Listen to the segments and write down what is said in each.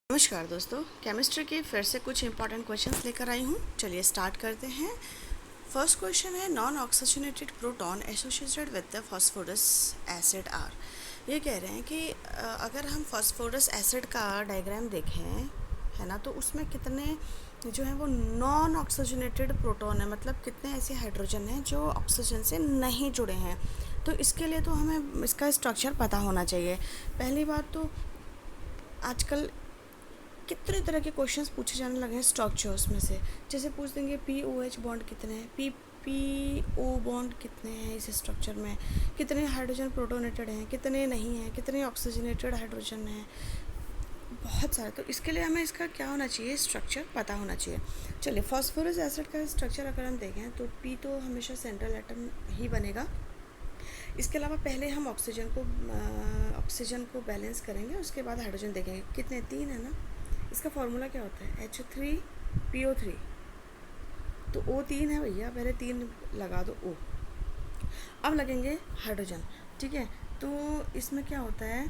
नमस्कार दोस्तों, केमिस्ट्री के फिर से कुछ इंपॉर्टेंट क्वेश्चंस लेकर आई हूँ। चलिए स्टार्ट करते हैं। फर्स्ट क्वेश्चन है, non oxygenated proton associated with the phosphorus acid are. ये कह रहे हैं कि अगर हम फास्फोरस एसिड का डायग्राम देखें, है ना, तो उसमें कितने जो है वो नॉन ऑक्सीजनेटेड प्रोटॉन है, मतलब कितने ऐसे हाइड्रोजन हैं जो ऑक्सीजन से नहीं जुड़े हैं। तो इसके लिए तो हमें इसका स्ट्रक्चर पता होना चाहिए। पहली बात तो आजकल कितने तरह के क्वेश्चंस पूछे जाने लगे हैं स्ट्रक्चर्स में से। जैसे पूछ देंगे POH बॉन्ड कितने हैं, PPO बॉन्ड कितने हैं इस स्ट्रक्चर में, कितने हाइड्रोजन प्रोटोनेटेड हैं, कितने नहीं हैं, कितने ऑक्सीजनेटेड हाइड्रोजन हैं, बहुत सारे। तो इसके लिए हमें इसका क्या होना चाहिए, स्ट्रक्चर पता होना चाहिए। चलिए, फास्फोरस एसिड का स्ट्रक्चर अगर हम देखें तो P तो हमेशा सेंट्रल एटम ही बनेगा। इसके अलावा पहले हम ऑक्सीजन को बैलेंस करेंगे, उसके बाद हाइड्रोजन देखेंगे। कितने, 3 है ना। इसका फॉर्मूला क्या होता है, H3PO3। तो O 3 है भैया, पहले 3 लगा दो O। अब लगेंगे हाइड्रोजन, ठीक है। तो इसमें क्या होता है,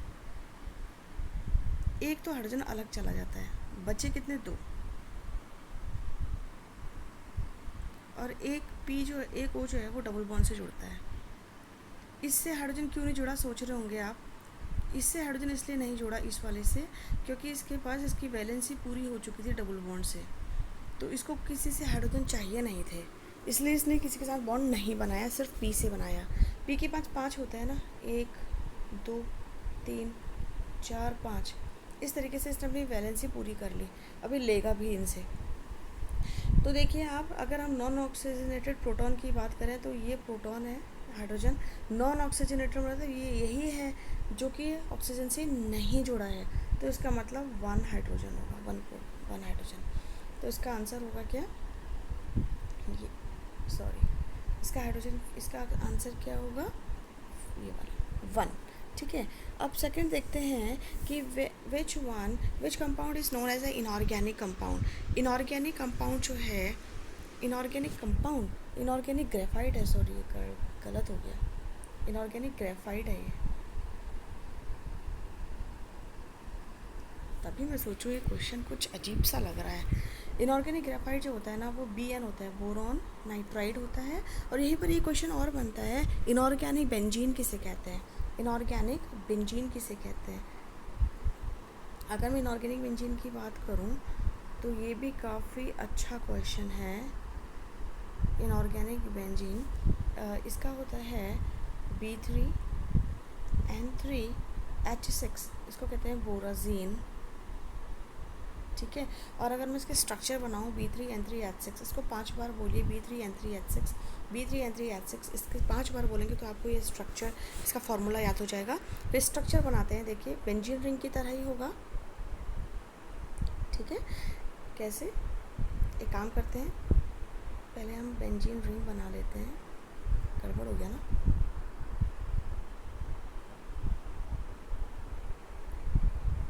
एक तो हाइड्रोजन अलग चला जाता है, बचे कितने, 2। और एक P जो है, एक O जो है वो डबल बॉन्ड से जुड़ता है। इससे हाइड्रोजन क्यों नहीं जुड़ा, सोच रहे होंगे आप। इससे हाइड्रोजन इसलिए नहीं जोड़ा इस वाले से, क्योंकि इसके पास इसकी वैलेंसी पूरी हो चुकी थी डबल बॉन्ड से। तो इसको किसी से हाइड्रोजन चाहिए नहीं थे, इसलिए इसने किसी के साथ बॉन्ड नहीं बनाया, सिर्फ P से बनाया। P के पास 5 होता है ना, 1 2 3 4 5। इस तरीके से इसने अपनी वैलेंसी पूरी कर ली, अभी लेगा भी इनसे। तो देखिए आप, अगर हम नॉन ऑक्सीजनेटेड प्रोटॉन की बात करें तो ये प्रोटॉन है, हाइड्रोजन। नॉन ऑक्सीजनेटेड मतलब ये यही है जो कि ऑक्सीजन से नहीं जुड़ा है। तो इसका मतलब 1 हाइड्रोजन होगा, 1 हाइड्रोजन। तो इसका आंसर होगा क्या, ये सॉरी, इसका आंसर क्या होगा, ये वाला 1, ठीक है। अब सेकंड देखते हैं कि which compound is known as a inorganic compound. Inorganic compound जो है, इनऑर्गेनिक ग्रेफाइट है, सॉरी ये गलत हो गया, इनऑर्गेनिक ग्रेफाइट है ये। तभी मैं सोचूँ ये क्वेश्चन कुछ अजीब सा लग रहा है। इनऑर्गेनिक ग्रेफाइट जो होता है ना, वो BN होता है, बोरॉन नाइट्राइड होता है। और यहीं पर ये क्वेश्चन और बनता है, इनऑर्गेनिक बेंजीन किसे कहते हैं, इनऑर्गेनिक बेंजीन किसे कहते हैं। अगर मैं इनऑर्गेनिक बेंजीन की बात करूं तो ये भी काफ़ी अच्छा क्वेश्चन है। इनऑर्गेनिक बेंजीन इसका होता है B3N3H6, इसको कहते हैं बोराजीन, ठीक है। और अगर मैं इसके स्ट्रक्चर बनाऊँ B3N3H6, इसको 5 बार बोलिए, B3N3H6, B3N3H6, इसके 5 बार बोलेंगे तो आपको ये स्ट्रक्चर, इसका फॉर्मूला याद हो जाएगा। फिर स्ट्रक्चर बनाते हैं, देखिए बेंजीन रिंग की तरह ही होगा, ठीक है। कैसे, एक काम करते हैं, पहले हम बेंजीन रिंग बना लेते हैं। गड़बड़ हो गया ना,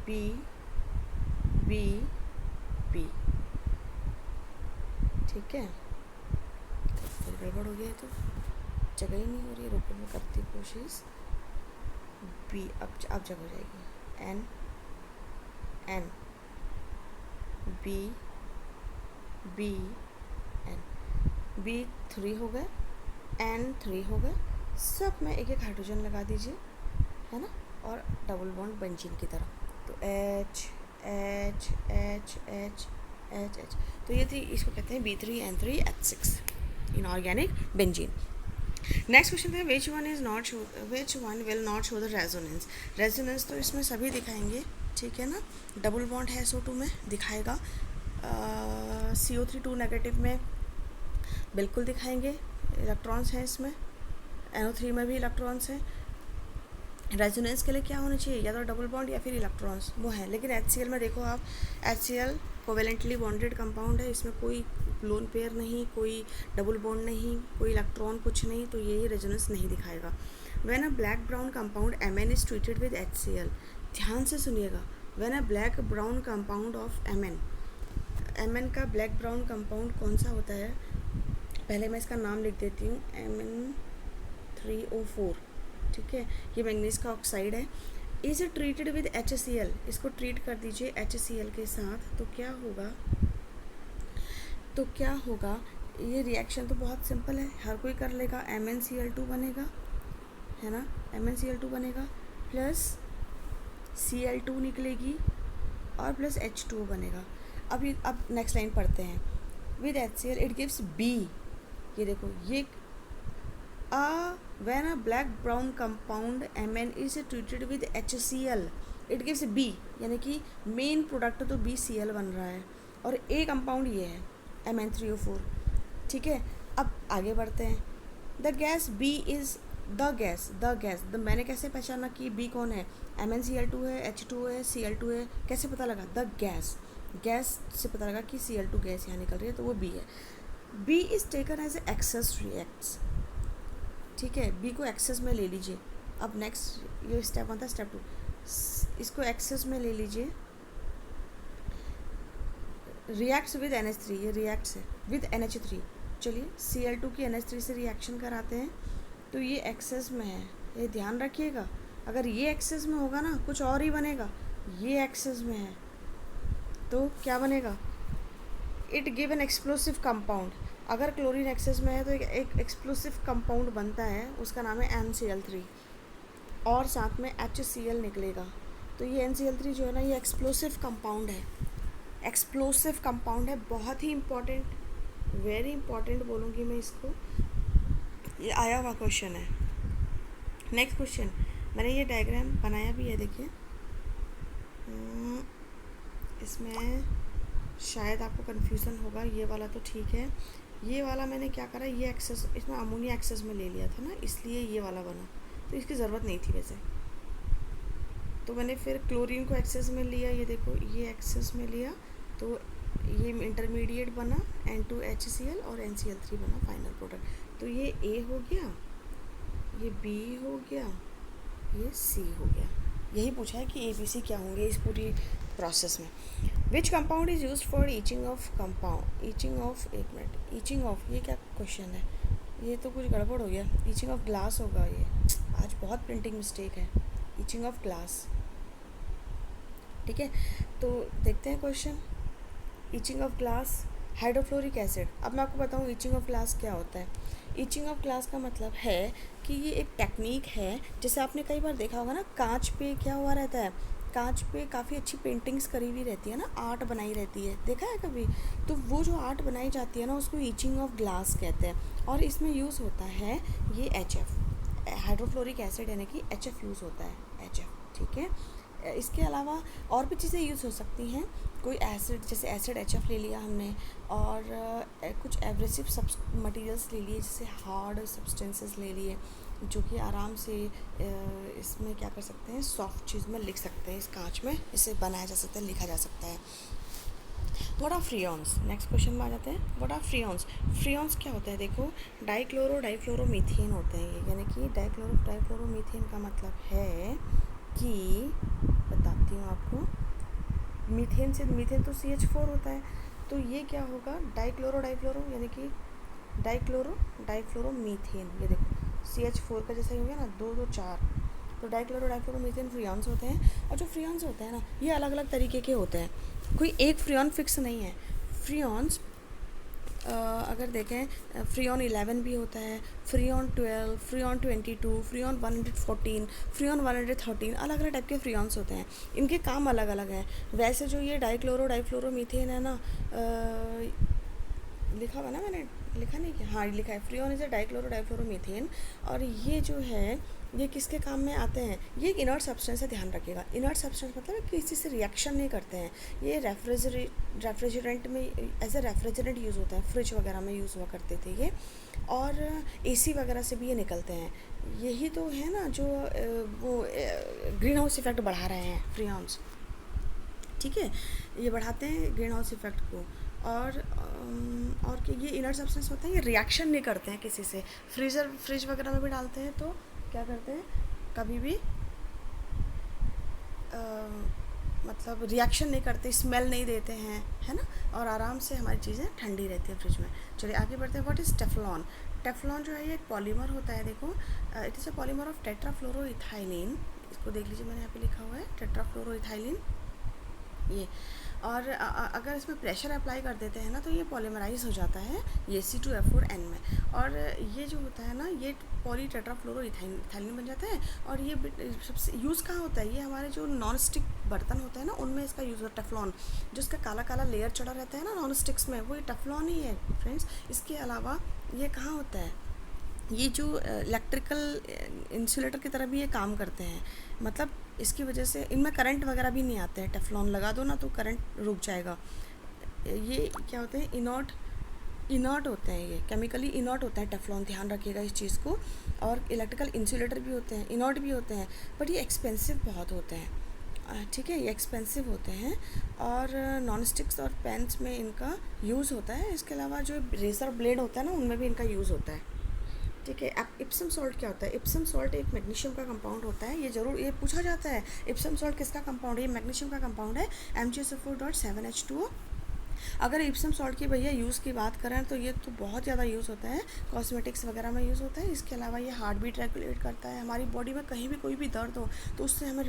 B ठीक है। फिर गड़बड़ हो गया है तो जगह ही नहीं हो रही है, रुको मैं करती कोशिश। B अब जगह हो जाएगी, N B3 हो गए, N3 हो गए, सब में एक एक हाइड्रोजन लगा दीजिए, है ना, और डबल बॉन्ड बेंजीन की तरह। तो H H H H H H, तो ये थी, इसको कहते हैं B3N3H6, inorganic benzene. Next question है, which one will not show the resonance. Resonance तो इसमें सभी दिखाएंगे, ठीक है ना। डबल बॉन्ड है SO2 में दिखाएगा, CO3 2 नेगेटिव में बिल्कुल दिखाएंगे, इलेक्ट्रॉन्स हैं इसमें, NO3 में भी इलेक्ट्रॉन्स हैं। रेजोनेंस के लिए क्या होना चाहिए, या तो डबल बॉन्ड या फिर इलेक्ट्रॉन्स, वो है। लेकिन HCl में देखो आप, HCl कोवेलेंटली बॉन्डेड कंपाउंड है, इसमें कोई लोन पेयर नहीं, कोई डबल बॉन्ड नहीं, कोई इलेक्ट्रॉन, कुछ नहीं, तो यही रेजोनेंस नहीं दिखाएगा। When a black brown compound Mn is treated with HCl, ध्यान से सुनिएगा, when a black brown compound of Mn का ब्लैक ब्राउन कंपाउंड कौन सा होता है, पहले मैं इसका नाम लिख देती हूँ, Mn3O4, ठीक है। ये मैंगनीज का ऑक्साइड है। इज ट्रीटेड विद HCl, इसको ट्रीट कर दीजिए HCl के साथ, तो क्या होगा, ये रिएक्शन तो बहुत सिंपल है, हर कोई कर लेगा। MnCl2 बनेगा, है ना, MnCl2 बनेगा, प्लस Cl2 निकलेगी और प्लस H2O बनेगा। अब नेक्स्ट लाइन पढ़ते हैं। With HCl it gives B, ये देखो, ये when a black brown compound Mn is treated with HCl it gives B, यानी कि मेन प्रोडक्ट तो BCl बन रहा है और A कंपाउंड ये है Mn3O4। ठीक है, अब आगे बढ़ते हैं। The gas B is the gas, मैंने कैसे पहचाना कि B कौन है? MnCl2 है, H2O है, Cl2 है, कैसे पता लगा? द गैस से पता लगा कि Cl2 गैस यहाँ निकल रही है, तो वो B है। B is taken as excess reacts, ठीक है, B को एक्सेस में ले लीजिए। अब नेक्स्ट ये स्टेप आता है, स्टेप 2, इसको एक्सेस में ले लीजिए। रिएक्ट्स विद NH3, ये रिएक्ट्स है विद NH3। चलिए Cl2 की NH3 से रिएक्शन कराते हैं, तो ये एक्सेस में है, ये ध्यान रखिएगा। अगर ये एक्सेस में होगा ना कुछ और ही बनेगा, ये एक्सेस में है तो क्या बनेगा? It give an explosive compound. अगर क्लोरीन एक्सेस में है तो एक एक्सप्लोसिव कंपाउंड बनता है, उसका नाम है NCl3 और साथ में HCl निकलेगा। तो ये NCl3 जो है ना, ये एक्सप्लोसिव कंपाउंड है, बहुत ही इम्पॉर्टेंट, वेरी इम्पॉर्टेंट बोलूँगी मैं इसको, ये आया हुआ क्वेश्चन है। नेक्स्ट क्वेश्चन, मैंने ये डायग्राम बनाया भी है, देखिए, इसमें शायद आपको कन्फ्यूज़न होगा, ये वाला तो ठीक है, ये वाला मैंने क्या करा, ये एक्सेस, इसमें अमोनिया एक्सेस में ले लिया था ना, इसलिए ये वाला बना, तो इसकी ज़रूरत नहीं थी वैसे। तो मैंने फिर क्लोरीन को एक्सेस में लिया, ये देखो, ये एक्सेस में लिया, तो ये इंटरमीडिएट बना N2HCl और NCl3 बना फाइनल प्रोडक्ट। तो ये A हो गया, ये B हो गया, ये C हो गया। यही पूछा है कि ABC क्या होंगे इस पूरी प्रोसेस में। विच compound is use for itching of compound, एक मिनट, ईचिंग ऑफ, ये क्या क्वेश्चन है? ये तो कुछ गड़बड़ हो गया, ईचिंग ऑफ ग्लास होगा ये, आज बहुत प्रिंटिंग मिस्टेक है। ईचिंग ऑफ ग्लास, ठीक है, तो देखते हैं question. Itching of glass, hydrofluoric acid. अब मैं आपको बताऊँ ईचिंग ऑफ ग्लास क्या होता है। ईचिंग ऑफ ग्लास का मतलब है कि ये एक टेक्निक है, जैसे आपने कई बार देखा होगा ना, कांच पे क्या हुआ रहता है, कांच पे काफ़ी अच्छी पेंटिंग्स करी हुई रहती है ना, आर्ट बनाई रहती है, देखा है कभी? तो वो जो आर्ट बनाई जाती है ना, उसको ईचिंग ऑफ ग्लास कहते हैं। और इसमें यूज़ होता है ये HF, हाइड्रोफ्लोरिक एसिड, यानी कि HF यूज़ होता है, HF, ठीक है। इसके अलावा और भी चीज़ें यूज़ हो सकती हैं, कोई एसिड, जैसे एसिड HF ले लिया हमने, और कुछ एब्रेसिव मटेरियल्स ले लिए, जैसे हार्ड सब्सटेंसेस ले लिए, जो कि आराम से इसमें क्या कर सकते हैं, सॉफ्ट चीज़ में लिख सकते हैं, इस कांच में इसे बनाया जा सकता है, लिखा जा सकता है। What are freons, next question में आ जाते हैं। व्हाट आर फ्रियॉन्स, फ्रियॉन्स क्या होता है? देखो, डाइक्लोरोमीथेन होते हैं ये, यानी कि डाइक्लोरोमीथेन का मतलब है कि, बताती हूँ आपको, मीथेन तो CH4 होता है, तो ये क्या होगा, डाइक्लोरो, यानी कि डाइफ्लोरोमीथेन, ये देखो CH4 का जैसा ही हो गया ना, 2 2 4, तो डाइफ्लोरोमीथेन फ्रियॉन्स होते हैं। और जो फ्रियॉन्स होते हैं ना, ये अलग अलग तरीके के होते हैं, कोई एक फ्रियॉन फिक्स नहीं है। फ्रियॉन्स अगर देखें, फ्रियॉन 11 भी होता है, फ्रियॉन 12, फ्रियॉन 22, फ्रियॉन 114, फ्रियॉन 113, अलग अलग टाइप के फ्रियॉन्स होते हैं, इनके काम अलग अलग हैं। वैसे जो ये डाइफ्लोरोमीथेन है ना, लिखा हुआ ना, मैंने लिखा नहीं क्या, हाँ लिखा है, फ्रियॉन इज़ अ डाइफ्लोरोमीथेन। और ये जो है, ये किसके काम में आते हैं? ये एक इनर्ट सब्सटेंस है, ध्यान रखिएगा। इनर्ट सब्सटेंस मतलब किसी से रिएक्शन नहीं करते हैं। ये रेफ्रिजरेंट में, एज ए रेफ्रिजरेंट यूज़ होता है, फ्रिज वगैरह में यूज़ हुआ करते थे ये, और AC वगैरह से भी ये निकलते हैं। यही तो है ना जो वो ग्रीन हाउस इफेक्ट बढ़ा रहे हैं फ्रियॉन्स, ठीक है, ये बढ़ाते हैं ग्रीन हाउस इफेक्ट को। और कि ये इनर्ट सब्सटेंस होते हैं, ये रिएक्शन नहीं करते हैं किसी से। फ्रिज वगैरह में भी डालते हैं तो क्या करते हैं, कभी भी मतलब रिएक्शन नहीं करते, स्मेल नहीं देते हैं, है ना, और आराम से हमारी चीज़ें ठंडी रहती है फ्रिज में। चलिए आगे बढ़ते हैं। What is Teflon? टेफ्लॉन जो है ये एक पॉलीमर होता है, देखो, it is a polymer of tetrafluoroethylene, इसको देख लीजिए, मैंने यहाँ पे लिखा हुआ है टेट्राफ्लोरोइथाइलिन ये। और अगर इसमें प्रेशर अप्लाई कर देते हैं ना तो ये पॉलीमराइज हो जाता है ये C2F4N में, और ये जो होता है ना ये पॉली टेट्राफ्लोरोइथाइलिन बन जाता है। और ये सबसे यूज़ कहाँ होता है, ये हमारे जो नॉन स्टिक बर्तन होता है ना उनमें इसका यूज़ होता है। टेफ्लॉन जो इसका काला काला लेयर चढ़ा रहता है ना नॉन स्टिक्स में, वो ये टेफ्लॉन ही है फ्रेंड्स। इसके अलावा ये कहाँ होता है, ये जो इलेक्ट्रिकल इंसुलेटर की तरह भी ये काम करते हैं, मतलब इसकी वजह से इनमें करंट वगैरह भी नहीं आते हैं। टेफ्लॉन लगा दो ना तो करंट रुक जाएगा। ये क्या होते हैं, इनर्ट होते हैं, ये केमिकली इनर्ट होता है टेफ्लॉन, ध्यान रखिएगा इस चीज़ को। और इलेक्ट्रिकल इंसुलेटर भी होते हैं, इनर्ट भी होते हैं, बट ये एक्सपेंसिव बहुत होते हैं, ठीक है, ये एक्सपेंसिव होते हैं। और नॉन स्टिक्स और पेन्स में इनका यूज़ होता है। इसके अलावा जो रेजर ब्लेड होता है ना उनमें भी इनका यूज़ होता है, ठीक है। अब इप्सम सॉल्ट क्या होता है, इप्सम सॉल्ट एक मैग्नीशियम का कंपाउंड होता है। ये ज़रूर ये पूछा जाता है, इप्सम सॉल्ट किसका कंपाउंड है, ये मैग्नीशियम का कंपाउंड है MgSO4.7H2O। अगर इप्सम सॉल्ट की भैया यूज़ की बात करें तो ये तो बहुत ज़्यादा यूज़ होता है, कॉस्मेटिक्स वगैरह में यूज़ होता है। इसके अलावा ये हार्ट बीट रेगुलेट करता है, हमारी बॉडी में कहीं भी कोई भी दर्द हो तो उससे हमें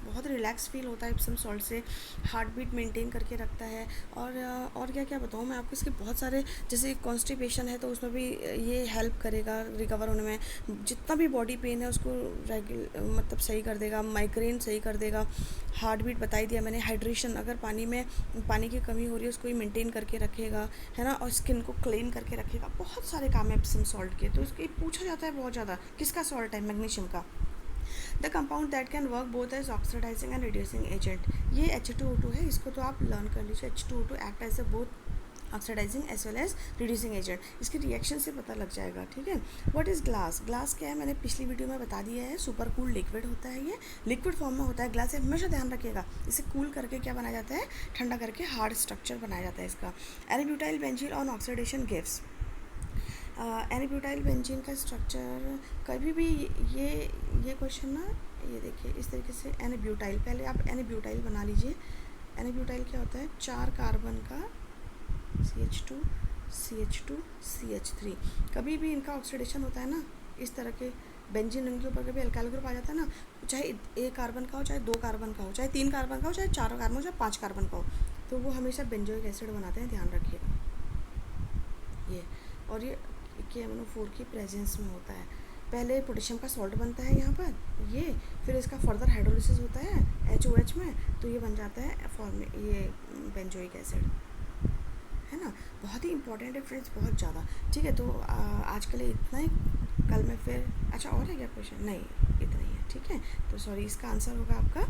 बहुत रिलैक्स फील होता है इप्सम सॉल्ट से। हार्ट बीट मेंटेन करके रखता है। और क्या क्या बताऊँ मैं आपको, इसके बहुत सारे, जैसे कॉन्स्टिपेशन है तो उसमें भी ये हेल्प करेगा रिकवर होने में। जितना भी बॉडी पेन है उसको मतलब सही कर देगा, माइग्रेन सही कर देगा। हार्ट बीट बताई दिया मैंने। हाइड्रेशन, अगर पानी की कमी हो रही है उसको ही मेंटेन करके रखेगा, है ना। और स्किन को क्लीन करके रखेगा। बहुत सारे काम है एप्सम सॉल्ट के, तो इसके पूछा जाता है बहुत ज़्यादा। किसका सॉल्ट है, मैग्नीशियम का। The compound that can work both as oxidising and reducing agent, ये H2O2 है, इसको तो आप लर्न कर लीजिए। H2O2 act as a both oxidising as well as reducing agent, इसके रिएक्शन से पता लग जाएगा, ठीक है। व्हाट इज़ ग्लास, ग्लास क्या है मैंने पिछली वीडियो में बता दिया है। सुपर कूल लिक्विड होता है, ये लिक्विड फॉर्म में होता है। ग्लास से हमेशा ध्यान रखिएगा, इसे कूल करके क्या बनाया जाता है, ठंडा करके हार्ड स्ट्रक्चर बनाया जाता है इसका। N-butyl benzene on oxidation gives, N-butyl benzene का स्ट्रक्चर कभी भी ये क्वेश्चन ना, ये देखिए इस तरीके से एन-ब्यूटाइल, पहले आप एन-ब्यूटाइल बना लीजिए। एन-ब्यूटाइल क्या होता है, 4 कार्बन का CH2 CH2 CH3, कभी भी इनका ऑक्सीडेशन होता है ना इस तरह के बेंजीन रिंग के ऊपर कभी अल्काइल ग्रुप आ जाता है ना, चाहे 1 कार्बन का हो, चाहे 2 कार्बन का हो, चाहे 3 कार्बन का हो, चाहे 4 कार्बन हो, चाहे 5 कार्बन का हो, तो वो हमेशा बेंजोइक एसिड बनाते हैं, ध्यान रखिएगा ये। और ये KMnO4 की प्रेजेंस में होता है। पहले पोटेशियम का सॉल्ट बनता है यहाँ पर ये, फिर इसका फर्दर हाइड्रोलिसिस होता है HOH में, तो ये बन जाता है ये बेंजोइक एसिड, है ना। बहुत ही इंपॉर्टेंट है फ्रेंड्स, बहुत ज़्यादा, ठीक है। तो आज के लिए इतना ही, कल मैं फिर, अच्छा और है क्या क्वेश्चन, नहीं इतना ही है, ठीक है। तो सॉरी, इसका आंसर होगा आपका,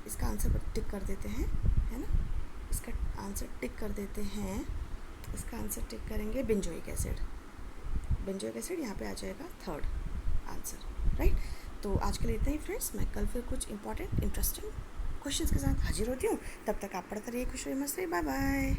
इसका आंसर टिक कर देते हैं, है ना, इसका आंसर टिक कर देते हैं। इसका आंसर टिक करेंगे बेंजोइक एसिड, बेंजोइक एसिड यहाँ पे आ जाएगा थर्ड आंसर, राइट। तो आज के लिए इतना ही फ्रेंड्स, मैं कल फिर कुछ इंपॉर्टेंट इंटरेस्टिंग क्वेश्चंस के साथ हाजिर होती हूँ। तब तक आप पढ़ते रहिए, खुश रहिए, मस्त रहिए, बाय बाय।